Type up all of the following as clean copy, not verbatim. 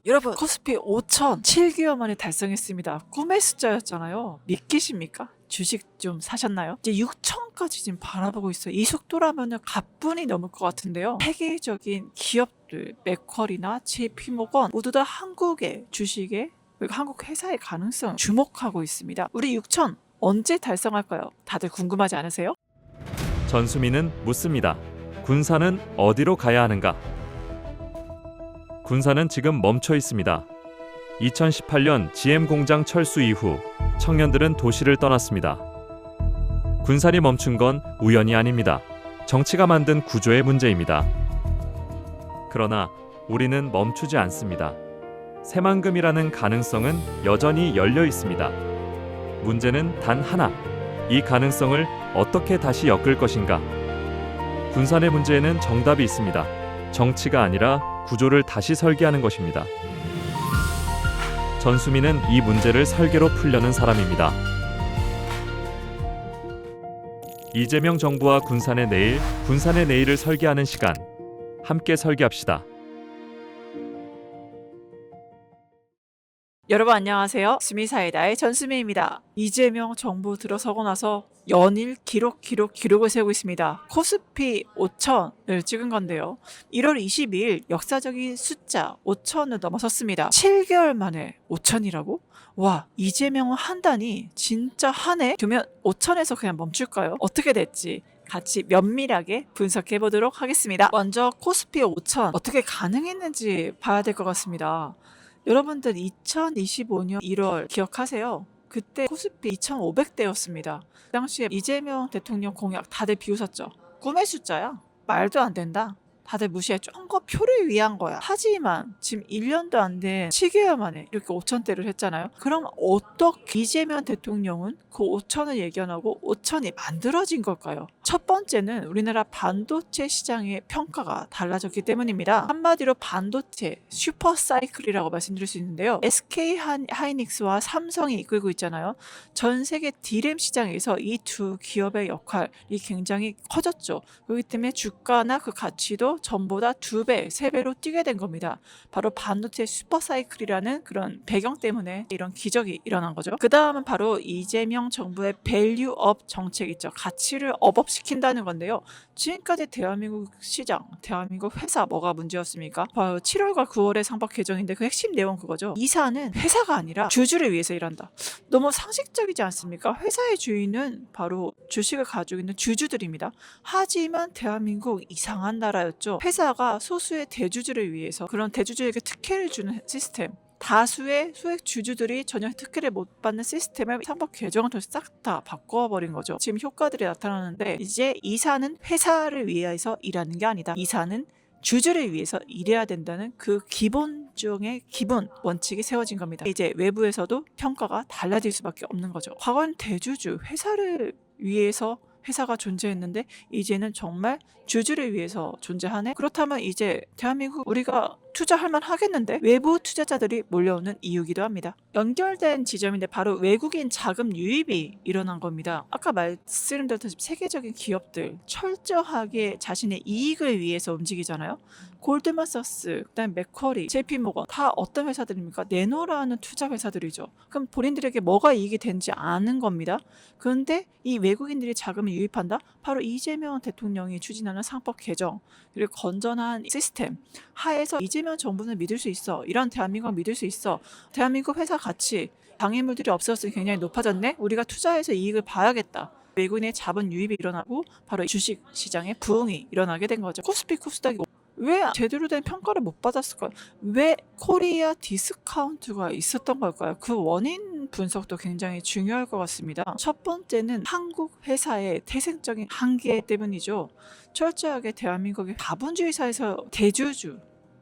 여러분, 코스피 5천 7개월 만에 달성했습니다. 꿈의 숫자였잖아요. 믿기십니까? 주식 좀 사셨나요? 이제 6천까지 지금 바라보고 있어요. 이 속도라면 가뿐히 넘을 것 같은데요. 세계적인 기업들, 맥쿼리나 JP모건 모두 다 한국의 주식에 그리고 한국 회사의 가능성 주목하고 있습니다. 우리 6천 언제 달성할까요? 다들 궁금하지 않으세요? 전수민은 묻습니다. 군사는 어디로 가야 하는가? 군사는 지금 멈춰 있습니다. 2018년 GM 공장 철수 이후 청년들은 도시를 떠났습니다. 군산이 멈춘 건 우연이 아닙니다. 정치가 만든 구조의 문제입니다. 그러나 우리는 멈추지 않습니다. 새만금이라는 가능성은 여전히 열려 있습니다. 문제는 단 하나. 이 가능성을 어떻게 다시 엮을 것인가? 군산의 문제에는 정답이 있습니다. 정치가 아니라 구조를 다시 설계하는 것입니다. 전수민은 이 문제를 설계로 풀려는 사람입니다. 이재명 정부와 군산의 내일, 군산의 내일을 설계하는 시간. 함께 설계합시다. 여러분 안녕하세요. 수미사이다의 전수미입니다. 이재명 정부 들어서고 나서 연일 기록을 세우고 있습니다. 코스피 5천을 찍은 건데요. 1월 22일 역사적인 숫자 5천을 넘어섰습니다. 7개월 만에 5천이라고? 와, 이재명은 한 단이 진짜 한 해 두면 5천에서 그냥 멈출까요? 어떻게 됐지? 같이 면밀하게 분석해 보도록 하겠습니다. 먼저 코스피 5천 어떻게 가능했는지 봐야 될 것 같습니다. 여러분들 2025년 1월 기억하세요? 그때 코스피 2,500대였습니다. 그 당시에 이재명 대통령 공약 다들 비웃었죠. 꿈의 숫자야? 말도 안 된다. 다들 무시했죠. 선거 표를 위한 거야. 하지만 지금 1년도 안 된 7개월 만에 이렇게 5천대를 했잖아요. 그럼 어떻게 이재명 대통령은 그 5천을 예견하고 5천이 만들어진 걸까요? 첫 번째는 우리나라 반도체 시장의 평가가 달라졌기 때문입니다. 한마디로 반도체 슈퍼사이클이라고 말씀드릴 수 있는데요. SK 하이닉스와 삼성이 이끌고 있잖아요. 전 세계 D램 시장에서 이 두 기업의 역할이 굉장히 커졌죠. 그렇기 때문에 주가나 그 가치도 전보다 2배, 3배로 뛰게 된 겁니다. 바로 반도체 슈퍼사이클이라는 그런 배경 때문에 이런 기적이 일어난 거죠. 그 다음은 바로 이재명 정부의 밸류업 정책 있죠. 가치를 업시킨다는 건데요. 지금까지 대한민국 시장, 대한민국 회사 뭐가 문제였습니까? 바로 7월과 9월의 상법 개정인데 그 핵심 내용 그거죠. 이사는 회사가 아니라 주주를 위해서 일한다. 너무 상식적이지 않습니까? 회사의 주인은 바로 주식을 가지고 있는 주주들입니다. 하지만 대한민국 이상한 나라였죠. 회사가 소수의 대주주를 위해서 그런 대주주에게 특혜를 주는 시스템, 다수의 소액 주주들이 전혀 특혜를 못 받는 시스템을 상법 개정을 통해서 싹 다 바꿔버린 거죠. 지금 효과들이 나타나는데 이제 이사는 회사를 위해서 일하는 게 아니다. 이사는 주주를 위해서 일해야 된다는 그 기본 중에 기본 원칙이 세워진 겁니다. 이제 외부에서도 평가가 달라질 수밖에 없는 거죠. 과거엔 대주주, 회사를 위해서 회사가 존재했는데 이제는 정말 주주를 위해서 존재하네? 그렇다면 이제 대한민국 우리가 투자할 만 하겠는데? 외부 투자자들이 몰려오는 이유기도 합니다. 연결된 지점인데 바로 외국인 자금 유입이 일어난 겁니다. 아까 말씀드렸다시피 세계적인 기업들 철저하게 자신의 이익을 위해서 움직이잖아요. 골드만삭스, 그다음에 맥쿼리, JP모건 다 어떤 회사들입니까? 내놓으라는 투자 회사들이죠. 그럼 본인들에게 뭐가 이익이 되는지 아는 겁니다. 그런데 이 외국인들이 자금을 유입한다? 바로 이재명 대통령이 추진하는 상법 개정 그리고 건전한 시스템 하에서 이재명 정부는 믿을 수 있어. 이런 대한민국을 믿을 수 있어. 대한민국 회사 가치 장애물들이 없었으니 굉장히 높아졌네. 우리가 투자해서 이익을 봐야겠다. 외국인의 자본 유입이 일어나고 바로 주식 시장의 부흥이 일어나게 된 거죠. 코스피 코스닥이 왜 제대로 된 평가를 못 받았을까요? 왜 코리아 디스카운트가 있었던 걸까요? 그 원인 분석도 굉장히 중요할 것 같습니다. 첫 번째는 한국 회사의 태생적인 한계 때문이죠. 철저하게 대한민국의 자본주의 사회에서 대주주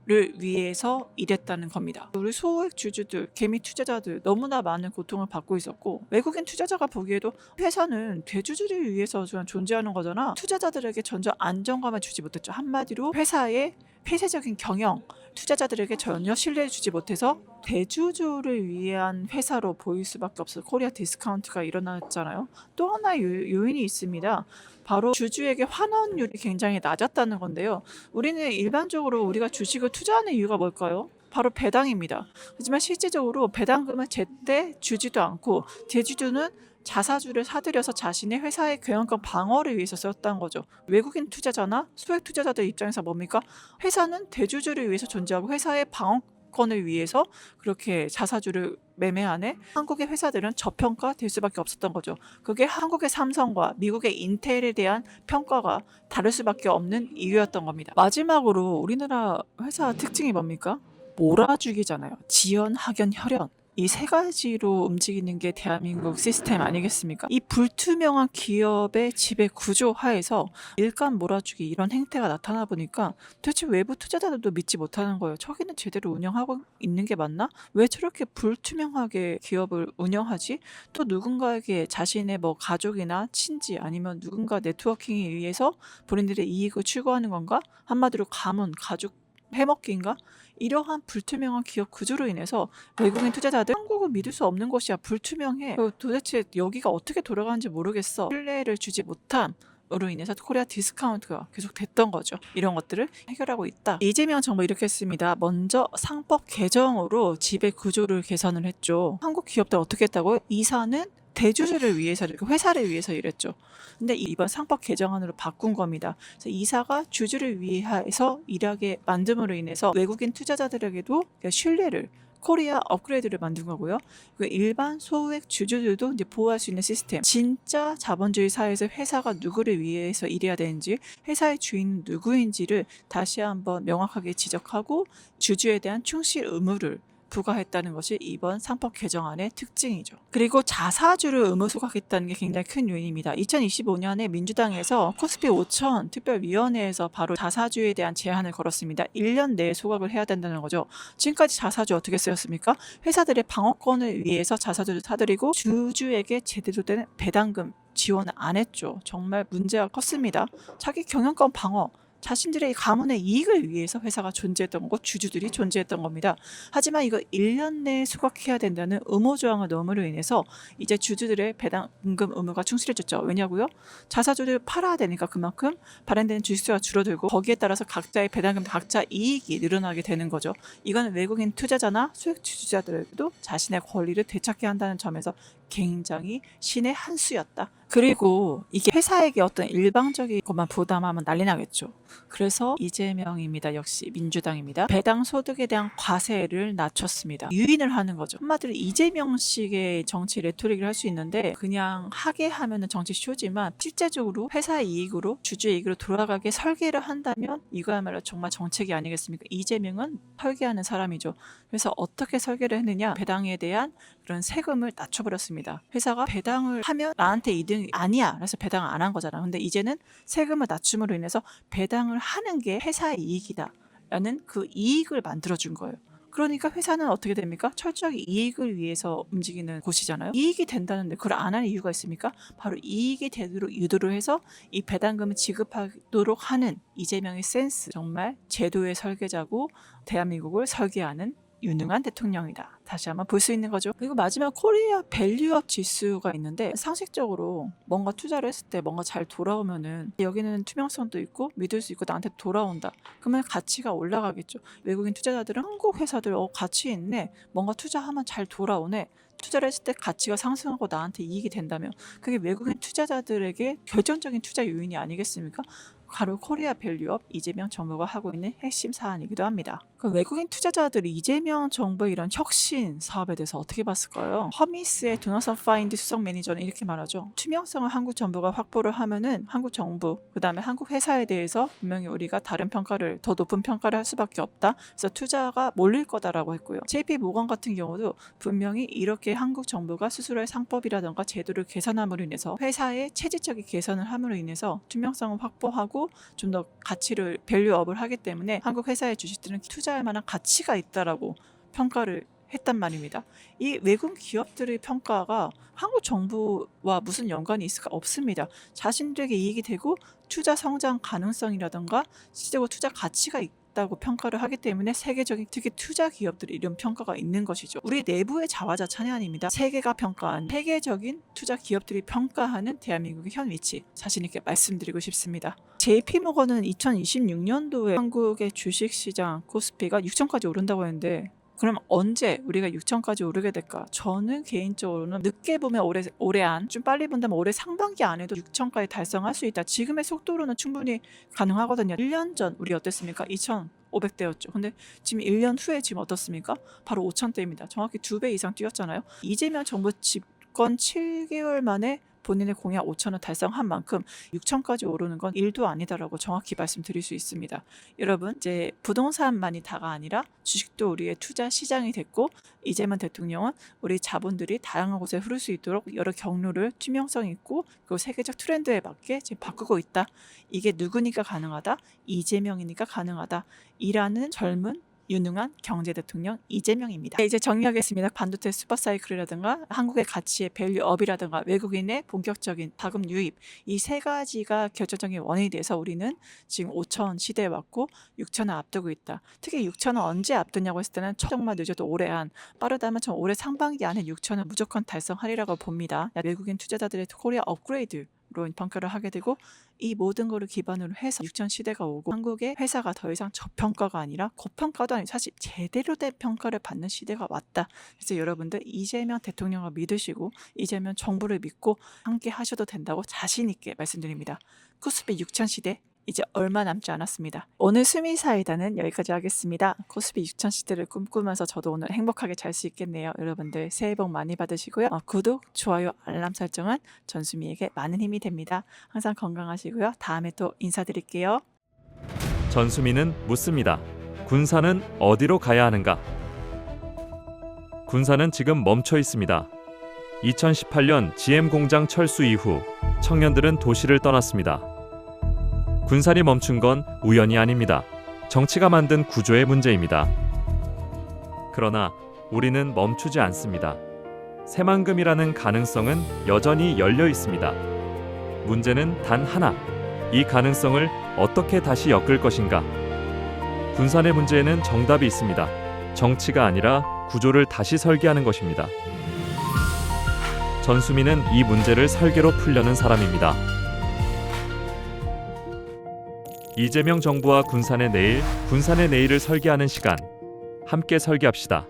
를 위해서 일했다는 겁니다. 우리 소액 주주들, 개미 투자자들 너무나 많은 고통을 받고 있었고 외국인 투자자가 보기에도 회사는 대주주를 위해서 존재하는 거잖아. 투자자들에게 전혀 안정감을 주지 못했죠. 한마디로 회사의 폐쇄적인 경영, 투자자들에게 전혀 신뢰를 주지 못해서 대주주를 위한 회사로 보일 수밖에 없어요. 코리아 디스카운트가 일어났잖아요. 또 하나의 요인이 있습니다. 바로 주주에게 환원율이 굉장히 낮았다는 건데요. 우리는 일반적으로 우리가 주식을 투자하는 이유가 뭘까요? 바로 배당입니다. 하지만 실질적으로 배당금을 제때 주지도 않고 대주주는 자사주를 사들여서 자신의 회사의 경영권 방어를 위해서 썼던 거죠. 외국인 투자자나 소액 투자자들 입장에서 뭡니까? 회사는 대주주를 위해서 존재하고 회사의 방어권을 위해서 그렇게 자사주를 매매하네. 한국의 회사들은 저평가될 수밖에 없었던 거죠. 그게 한국의 삼성과 미국의 인텔에 대한 평가가 다를 수밖에 없는 이유였던 겁니다. 마지막으로 우리나라 회사 특징이 뭡니까? 몰아주기잖아요. 지연, 학연, 혈연. 이 세 가지로 움직이는 게 대한민국 시스템 아니겠습니까? 이 불투명한 기업의 지배 구조 하에서 일감 몰아주기 이런 행태가 나타나 보니까 도대체 외부 투자자들도 믿지 못하는 거예요. 저기는 제대로 운영하고 있는 게 맞나? 왜 저렇게 불투명하게 기업을 운영하지? 또 누군가에게 자신의 뭐 가족이나 친지 아니면 누군가 네트워킹에 의해서 본인들의 이익을 추구하는 건가? 한마디로 가문, 가족 해먹기인가? 이러한 불투명한 기업 구조로 인해서 외국인 투자자들 한국을 믿을 수 없는 것이야. 불투명해. 도대체 여기가 어떻게 돌아가는지 모르겠어. 신뢰를 주지 못함으로 인해서 코리아 디스카운트가 계속 됐던 거죠. 이런 것들을 해결하고 있다. 이재명 정부 이렇게 했습니다. 먼저 상법 개정으로 지배 구조를 개선을 했죠. 한국 기업들 어떻게 했다고요? 이사는 대주주를 위해서, 회사를 위해서 일했죠. 근데 이번 상법 개정안으로 바꾼 겁니다. 그래서 이사가 주주를 위해서 일하게 만듦으로 인해서 외국인 투자자들에게도 신뢰를 코리아 업그레이드를 만든 거고요. 일반 소액 주주들도 이제 보호할 수 있는 시스템. 진짜 자본주의 사회에서 회사가 누구를 위해서 일해야 되는지, 회사의 주인은 누구인지를 다시 한번 명확하게 지적하고 주주에 대한 충실 의무를 부과했다는 것이 이번 상법 개정안의 특징이죠. 그리고 자사주를 의무 소각했다는 게 굉장히 큰 요인입니다. 2025년에 민주당에서 코스피 5천 특별위원회에서 바로 자사주에 대한 제한을 걸었습니다. 1년 내에 소각을 해야 된다는 거죠. 지금까지 자사주 어떻게 쓰였습니까? 회사들의 방어권을 위해서 자사주를 사들이고 주주에게 제대로 된 배당금 지원을 안 했죠. 정말 문제가 컸습니다. 자기 경영권 방어, 자신들의 가문의 이익을 위해서 회사가 존재했던 거고 주주들이 존재했던 겁니다. 하지만 이거 1년 내에 소각해야 된다는 의무조항을 넣음으로 인해서 이제 주주들의 배당금 의무가 충실해졌죠. 왜냐고요? 자사주를 팔아야 되니까 그만큼 발행되는 주식수가 줄어들고 거기에 따라서 각자의 배당금, 각자 이익이 늘어나게 되는 거죠. 이거는 외국인 투자자나 소액 주주자들도 자신의 권리를 되찾게 한다는 점에서 굉장히 신의 한 수였다. 그리고 이게 회사에게 어떤 일방적인 것만 부담하면 난리 나겠죠. 그래서 이재명입니다. 역시 민주당입니다. 배당 소득에 대한 과세를 낮췄습니다. 유인을 하는 거죠. 한마디로 이재명식의 정치 레토릭을 할 수 있는데 그냥 하게 하면은 정치 쇼지만 실제적으로 회사의 이익으로 주주의 이익으로 돌아가게 설계를 한다면 이거야말로 정말 정책이 아니겠습니까? 이재명은 설계하는 사람이죠. 그래서 어떻게 설계를 했느냐? 배당에 대한 그런 세금을 낮춰버렸습니다. 회사가 배당을 하면 나한테 이득이 아니야. 그래서 배당을 안 한 거잖아. 근데 이제는 세금을 낮춤으로 인해서 배당을 하는 게 회사의 이익이다. 라는 그 이익을 만들어준 거예요. 그러니까 회사는 어떻게 됩니까? 철저하게 이익을 위해서 움직이는 곳이잖아요. 이익이 된다는데 그걸 안 하는 이유가 있습니까? 바로 이익이 되도록 유도를 해서 이 배당금을 지급하도록 하는 이재명의 센스. 정말 제도의 설계자고 대한민국을 설계하는 유능한 대통령이다. 다시 한번 볼 수 있는 거죠. 그리고 마지막 코리아 밸류업 지수가 있는데 상식적으로 뭔가 투자를 했을 때 뭔가 잘 돌아오면은 여기는 투명성도 있고 믿을 수 있고 나한테 돌아온다. 그러면 가치가 올라가겠죠. 외국인 투자자들은 한국 회사들 가치 있네. 뭔가 투자하면 잘 돌아오네. 투자를 했을 때 가치가 상승하고 나한테 이익이 된다면 그게 외국인 투자자들에게 결정적인 투자 요인이 아니겠습니까? 바로 코리아 밸류업 이재명 정부가 하고 있는 핵심 사안이기도 합니다. 그럼 외국인 투자자들이 이재명 정부의 이런 혁신 사업에 대해서 어떻게 봤을까요? 허미스의 도너선 파인드 수석 매니저는 이렇게 말하죠. 투명성을 한국 정부가 확보를 하면은 한국 정부, 그 다음에 한국 회사에 대해서 분명히 우리가 다른 평가를, 더 높은 평가를 할 수밖에 없다. 그래서 투자가 몰릴 거다라고 했고요. JP 모건 같은 경우도 분명히 이렇게 한국 정부가 스스로의 상법이라든가 제도를 개선함으로 인해서 회사의 체질적인 개선을 함으로 인해서 투명성을 확보하고 좀 더 가치를 밸류업을 하기 때문에 한국 회사의 주식들은 투자할 만한 가치가 있다라고 평가를 했단 말입니다. 이 외국 기업들의 평가가 한국 정부와 무슨 연관이 있을까? 없습니다. 자신들에게 이익이 되고 투자 성장 가능성이라든가 실제로 투자 가치가 맞다고 평가를 하기 때문에 세계적인 특히 투자 기업들이 이런 평가가 있는 것이죠. 우리 내부의 자화자찬이 아닙니다. 세계가 평가한 세계적인 투자 기업들이 평가하는 대한민국의 현 위치 자신 있게 말씀드리고 싶습니다. JP모건은 2026년도에 한국의 주식시장 코스피가 6천까지 오른다고 했는데 그럼 언제 우리가 6천까지 오르게 될까? 저는 개인적으로는 늦게 보면 올해 안, 좀 빨리 본다면 올해 상반기 안에도 6천까지 달성할 수 있다. 지금의 속도로는 충분히 가능하거든요. 1년 전 우리 어땠습니까? 2,500대였죠. 근데 지금 1년 후에 지금 어떻습니까? 바로 5천대입니다. 정확히 2배 이상 뛰었잖아요. 이재명 정부 집권 7개월 만에 본인의 공약 5천을 달성한 만큼 6천까지 오르는 건 일도 아니다라고 정확히 말씀드릴 수 있습니다. 여러분 이제 부동산만이 다가 아니라 주식도 우리의 투자 시장이 됐고 이재명 대통령은 우리 자본들이 다양한 곳에 흐를 수 있도록 여러 경로를 투명성 있고 그리고 세계적 트렌드에 맞게 지금 바꾸고 있다. 이게 누구니까 가능하다? 이재명이니까 가능하다. 이라는 젊은 유능한 경제대통령 이재명입니다. 이제 정리하겠습니다. 반도체 슈퍼사이클이라든가 한국의 가치의 밸류업이라든가 외국인의 본격적인 자금 유입 이 세 가지가 결정적인 원인이 돼서 우리는 지금 5천 시대에 왔고 6천을 앞두고 있다. 특히 6천을 언제 앞두냐고 했을 때는 정말 늦어도 올해 안 빠르다면 전 올해 상반기 안에 6천을 무조건 달성하리라고 봅니다. 외국인 투자자들의 코리아 업그레이드 로 평가를 하게 되고 이 모든 거를 기반으로 해서 6천 시대가 오고 한국의 회사가 더 이상 저평가가 아니라 고평가도 아니고 사실 제대로 된 평가를 받는 시대가 왔다. 그래서 여러분들 이재명 대통령을 믿으시고 이재명 정부를 믿고 함께 하셔도 된다고 자신 있게 말씀드립니다. 코스피 6천 시대 이제 얼마 남지 않았습니다. 오늘 수미사이다는 여기까지 하겠습니다. 코스피 6천 시대를 꿈꾸면서 저도 오늘 행복하게 잘 수 있겠네요. 여러분들 새해 복 많이 받으시고요. 구독, 좋아요, 알람 설정은 전수미에게 많은 힘이 됩니다. 항상 건강하시고요. 다음에 또 인사드릴게요. 전수미는 묻습니다. 군사는 어디로 가야 하는가? 군사는 지금 멈춰 있습니다. 2018년 GM 공장 철수 이후 청년들은 도시를 떠났습니다. 군산이 멈춘 건 우연이 아닙니다. 정치가 만든 구조의 문제입니다. 그러나 우리는 멈추지 않습니다. 새만금이라는 가능성은 여전히 열려 있습니다. 문제는 단 하나. 이 가능성을 어떻게 다시 엮을 것인가? 군산의 문제에는 정답이 있습니다. 정치가 아니라 구조를 다시 설계하는 것입니다. 전수미는 이 문제를 설계로 풀려는 사람입니다. 이재명 정부와 군산의 내일, 군산의 내일을 설계하는 시간. 함께 설계합시다.